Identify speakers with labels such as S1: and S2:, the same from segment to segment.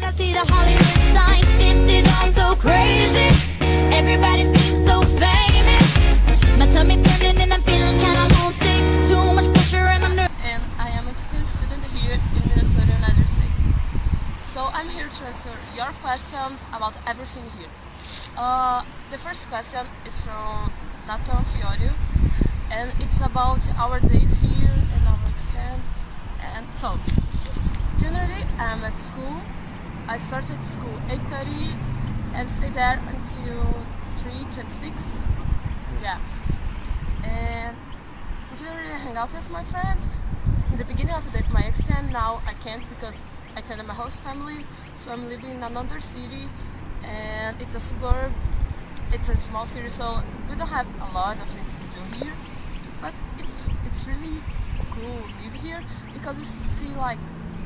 S1: I see the Hollywood sign. This is all so crazy. Everybody seems so famous. My tummy's turning and I'm feeling kinda homesick. Too much pressure and I'm nervous.
S2: And I am exchange student here in Minnesota, United States. So I'm here to answer your questions about everything here. The first question is from Nathan Fiorio, and it's about our days here and our exchange. And so, generally I'm at school. I started school 8:30 and stay there until 3:26. Yeah. And generally I hang out with my friends. In the beginning of my exchange, now I can't because I attended my host family, so I'm living in another city, and it's a suburb. It's a small city, so we don't have a lot of things to do here. But it's really cool to live here because you see like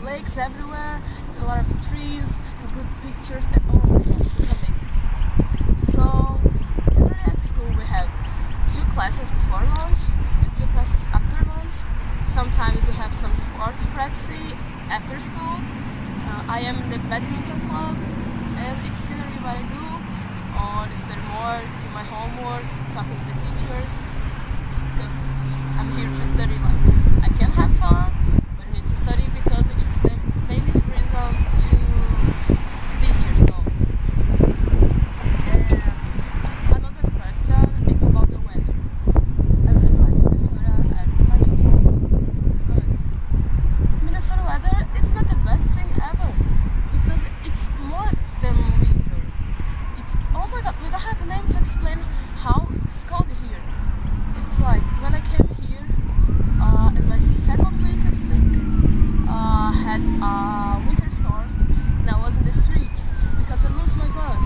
S2: lakes everywhere, a lot of trees, and good pictures, and oh my god, it's amazing. So generally at school we have 2 classes before lunch and 2 classes after lunch. Sometimes we have some sports practice after school. I am in the badminton club, and it's generally what I do. Or study more, do my homework, talk with the teachers, because I'm here to study. Like, I can have fun, but I need to study because it's the main reason to be here. So, and another question, it's about the weather. I really like Minnesota. I really like it, but Minnesota weather, it's not the best thing ever because it's more than winter. Oh my god, we don't have a name to explain how it's cold here. It's like when I came here, in my second week I think, had a winter storm, and I was in the street because I lost my bus,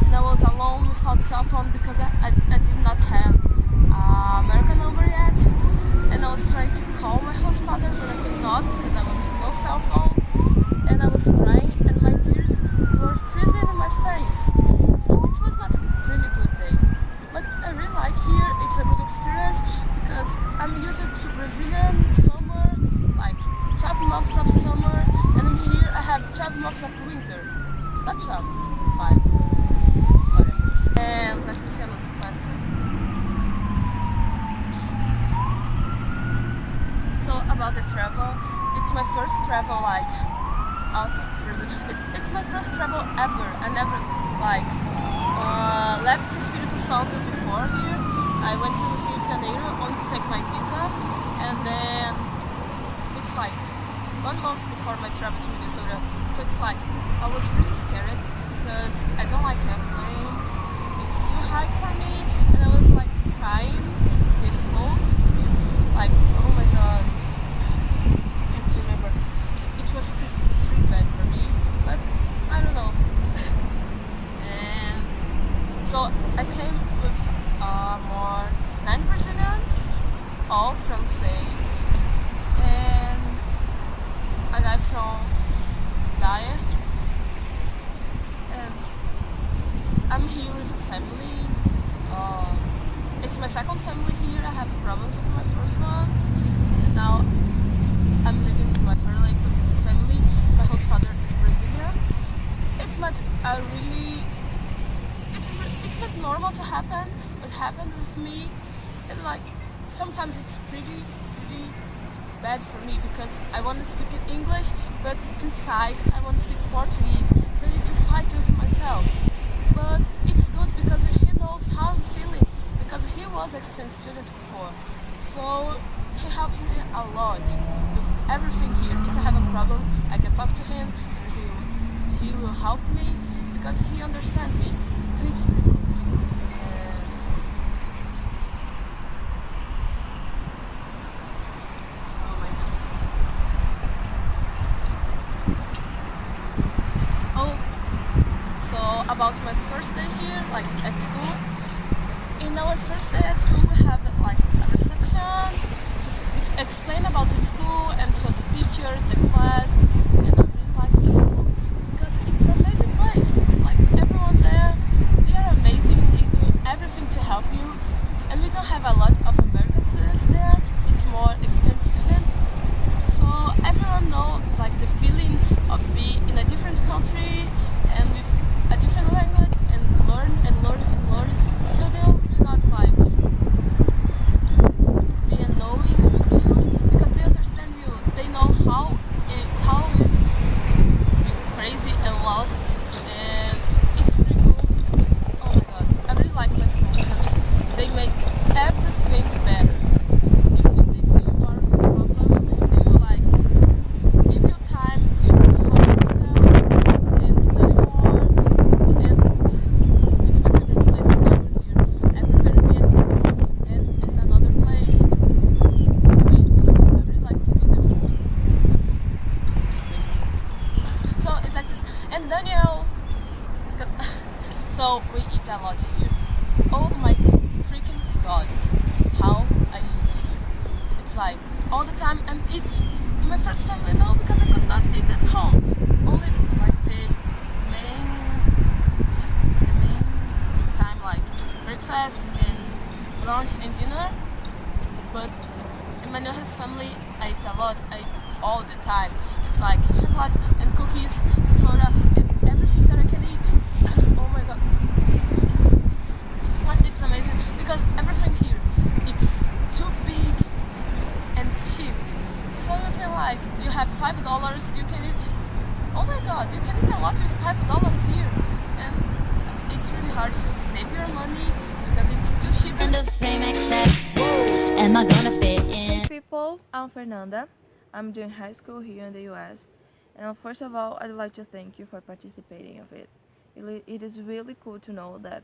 S2: and I was alone without cell phone because I did not have American number yet, and I was trying to call my host father but I could not because I was with no cell phone, and I was crying and my tears were freezing in my face. So it was not a really good day, but I really like here. It's a good experience because I'm used to Brazilian summer, like 12 months of summer, and I'm here I have 12 months of winter. Not 12, just 5. Whatever. And let me see another question. So about the travel, it's my first travel like out of Brazil. It's my first travel ever. I never like left Espírito Santo before here. I went to Rio de Janeiro only to take my visa, and then it's like 1 month before my travel to Minnesota. So it's like I was really scared because I don't like airplanes. It's too high for me, and I was like crying the whole trip. Like, oh my god, I can't remember. It was pretty bad for me, but I don't know. So I came with more 9 Brazilians, all Francais, and a guy from Daia, and I'm here with a family. It's my second family here. I have problems with my first one, and now I'm living in Water Lake with this family. My host father is Brazilian. It's not a really it's not normal to happen, but happened with me, and like sometimes it's pretty bad for me because I want to speak in English, but inside I want to speak Portuguese, so I need to fight with myself. But it's good because he knows how I'm feeling because he was exchange student before, so he helps me a lot with everything here. If I have a problem, I can talk to him, and he will help me because he understands me. And it's pretty cool. So about my first day here, like at school. In our first day at school, we have like a reception to explain about the school and show the teachers, the class, and I really like the school because it's an amazing place. Like everyone there, they are amazing. They do everything to help you, and we don't have a lot of American students there. It's more exchange students, so everyone knows like the feeling of being in a different country country and with a different language and learn and learn and learn, so they'll be not like be annoying with you because they understand you. They know how is being crazy and lost, and it's pretty cool. Oh my god, I really like my school because they make everything better. If they see you are with a problem, they will like give you time to help yourself and study more. And it's my favorite place ever here. I prefer to be at school than in another place. I really like to be there. It's amazing. So it's like this. And Daniel, so we eat a lot here. Oh my freaking god, how I eat here. It's like all the time I'm eating. In my first family, no, because I could not eat at home. Only like the main time, like breakfast and lunch and dinner. But in my newest family, I eat a lot. I eat all the time. It's like chocolate and cookies and soda and everything that I can eat. And oh my god, but it's amazing because everything here it's too big and cheap. So you can like you have $5, you can eat. Oh my god, you can eat a lot with $5 here, and it's really hard to save your money because it's too cheap.
S1: And the fame excess. Am I gonna fit in?
S3: Hey people, I'm Fernanda. I'm doing high school here in the US. And first of all, I'd like to thank you for participating of it. It is really cool to know that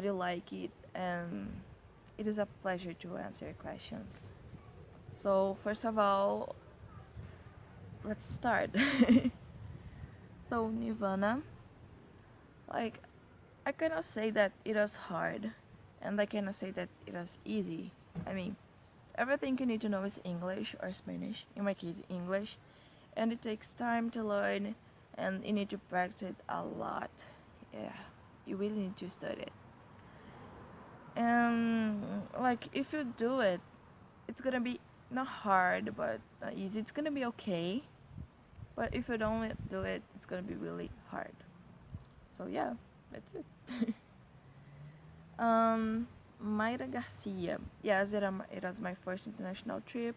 S3: you like it, and it is a pleasure to answer your questions. So first of all, let's start. So Nirvana, like I cannot say that it was hard, and I cannot say that it was easy. I mean, everything you need to know is English or Spanish. In my case, English, and it takes time to learn, and you need to practice it a lot. Yeah, you really need to study it. And like if you do it, it's gonna be not hard but not easy. It's gonna be okay. But if you don't do it, it's gonna be really hard. So yeah, that's it. Mayra Garcia. Yes, it was my first international trip.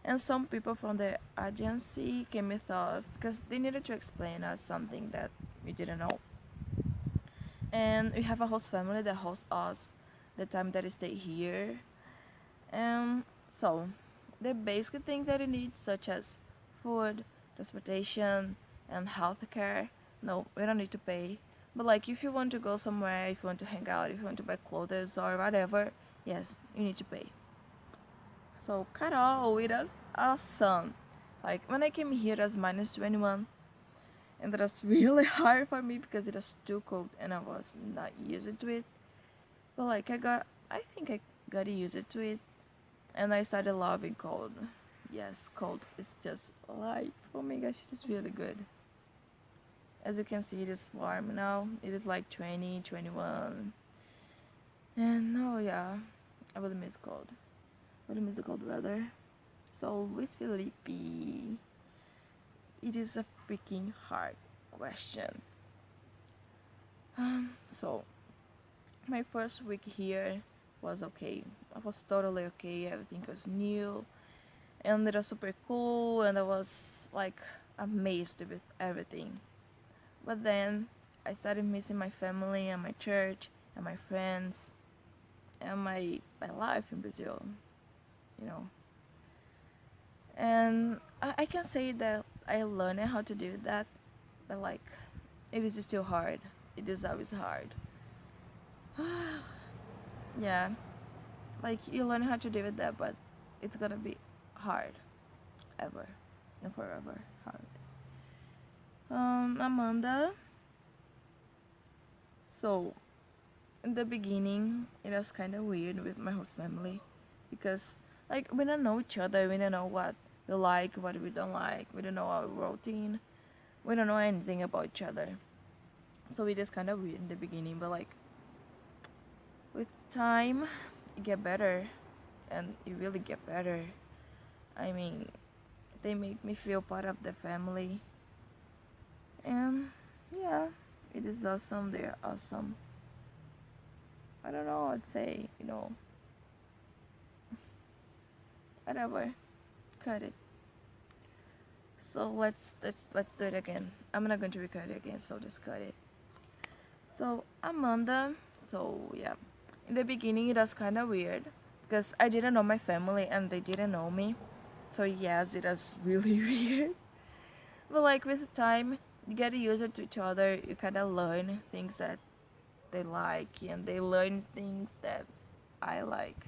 S3: And some people from the agency came with us because they needed to explain us something that we didn't know. And we have a host family that hosts us the time that we stay here. And so the basic things that you need, such as food, transportation, and healthcare, no, we don't need to pay. But like if you want to go somewhere, if you want to hang out, if you want to buy clothes or whatever, yes, you need to pay. So Carol, it was awesome. Like when I came here, it was -21, and that was really hard for me because it was too cold and I was not used to it. But like I think I got used to it, and I started loving cold. Yes, cold is just life. Oh my gosh, it is really good. As you can see, it is warm now. It is like 20, 21. And oh yeah, I really miss cold. I really miss the cold weather. So Luis Felipe, it is a freaking hard question. So my first week here was okay. I was totally okay. Everything was new, and it was super cool, and I was like amazed with everything. But then I started missing my family and my church and my friends and my life in Brazil, you know. And I can say that I learned how to do that, but like it is still hard. It is always hard. Yeah, like you learn how to deal with that, but it's gonna be hard, ever and forever hard. Amanda. So, in the beginning, it was kind of weird with my host family because, like, we don't know each other. We don't know what we like, what we don't like. We don't know our routine. We don't know anything about each other. So it is kind of weird in the beginning, but like, with time, it get better, and it really get better. I mean, they make me feel part of the family, and yeah. is awesome, they're awesome. I don't know what to say, you know. Whatever. Cut it. So let's do it again. I'm not going to record it again, so just cut it. So Amanda, so yeah. In the beginning it was kinda weird because I didn't know my family and they didn't know me. So yes, it was really weird. But like with time you get used to each other, you kinda learn things that they like and they learn things that I like.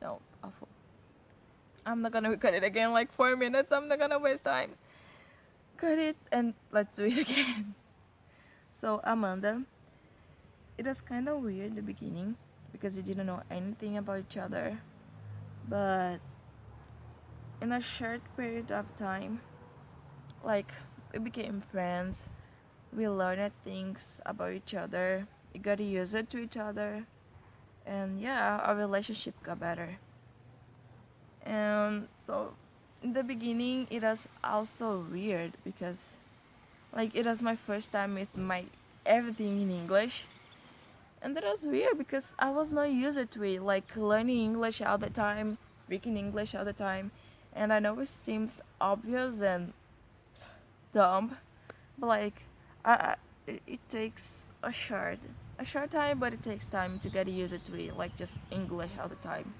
S3: No, awful. I'm not gonna record it again like 4 minutes. I'm not gonna waste time. Cut it and let's do it again. So Amanda, it was kind of weird in the beginning because you didn't know anything about each other. But in a short period of time, like we became friends. We learned things about each other. We got used to each other, and yeah, our relationship got better. And so in the beginning it was also weird because like it was my first time with my everything in English, and that was weird because I was not used to it, like learning English all the time, speaking English all the time. And I know it seems obvious and dumb, but like it takes a short time, but it takes time to get used to it, like just English all the time.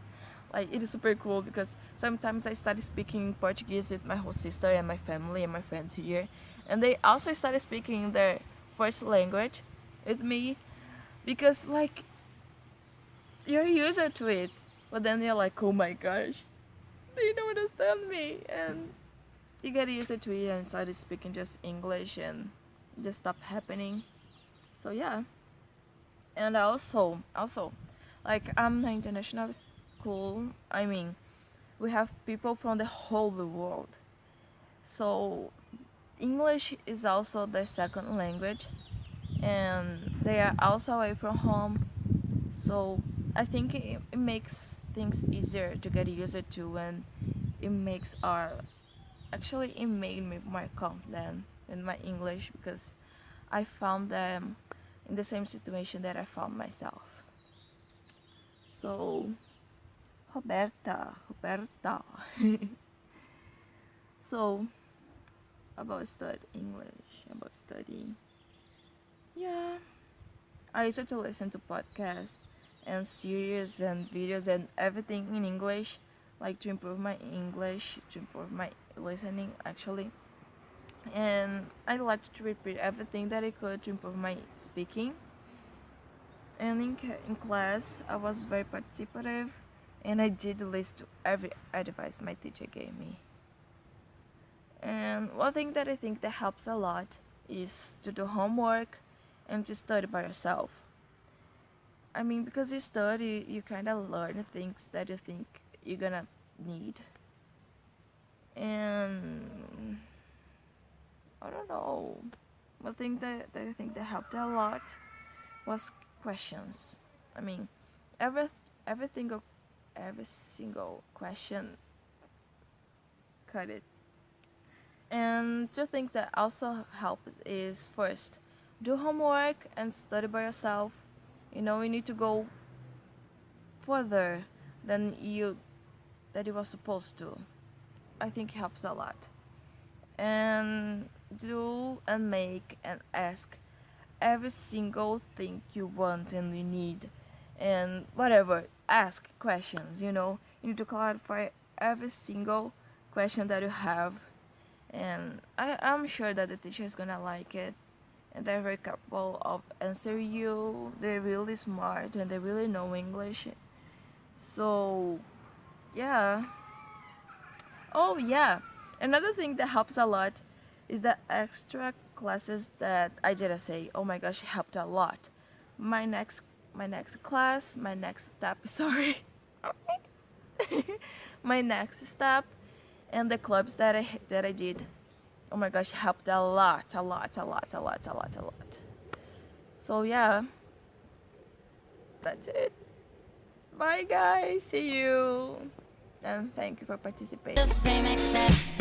S3: Like it is super cool because sometimes I started speaking Portuguese with my whole sister and my family and my friends here, and they also started speaking their first language with me because like you're used to it, but then you're like, oh my gosh, they don't understand me, and you get used to it and started speaking just English and it just stopped happening. So yeah. And also like I'm an international school. I mean, we have people from the whole world, so English is also their second language, and they are also away from home. So I think it makes things easier to get used to, and it makes our actually it made me more confident in my English because I found them in the same situation that I found myself. So Roberta. So about studying. Yeah, I used to listen to podcasts and series and videos and everything in English, like to improve my English, to improve my listening actually. And I liked to repeat everything that I could to improve my speaking. And in class, I was very participative, and I did listen to every advice my teacher gave me. And one thing that I think that helps a lot is to do homework and to study by yourself. I mean, because you study, you kind of learn things that you think you're gonna need. And I don't know. One thing that I think that helped a lot was questions. I mean, every single question. Cut it. And two things that also helps is first, do homework and study by yourself. You know, you need to go further than you were supposed to. I think it helps a lot. And do and make and ask every single thing you want and you need, and whatever, ask questions. You know, you need to clarify every single question that you have, and I'm sure that the teacher is gonna like it, and they're very capable of answering you. They're really smart and they really know English. So yeah. Oh yeah, another thing that helps a lot is the extra classes that I didn't say. Oh my gosh, it helped a lot. My next class, my next step, sorry. My next step and the clubs that I did. Oh my gosh, helped a lot. So yeah. That's it. Bye guys. See you. And thank you for participating.
S1: The frame excess.